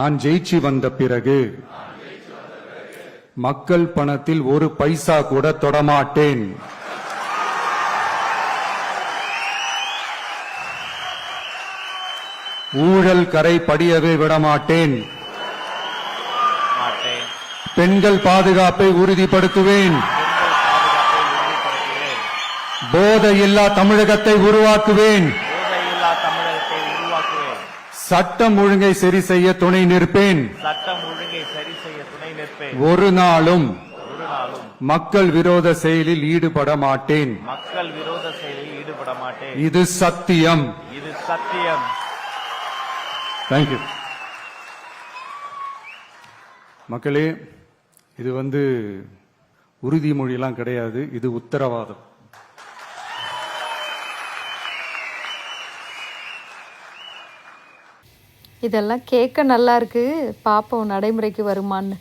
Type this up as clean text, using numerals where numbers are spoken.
நான் ஜெயிச்சு வந்த பிறகு மக்கள் பணத்தில் ஒரு பைசா கூட தொடமாட்டேன். ஊழல் கரை படியவே விடமாட்டேன். பெண்கள் பாதுகாப்பை உறுதிப்படுத்துவேன். போதையில்லா தமிழகத்தை உருவாக்குவேன். சட்டம் ஒழுங்கை சரி செய்ய துணை நிற்பேன். ஒரு நாளும் மக்கள் விரோத செயலில் ஈடுபட மாட்டேன். இது சத்தியம். தேங்க்யூ. மக்களே, இது உறுதிமொழியெல்லாம் கிடையாது, இது உத்தரவாதம். இதெல்லாம் கேட்க நல்லா இருக்கு, பாப்போம் நடைமுறைக்கு வருமான்னு.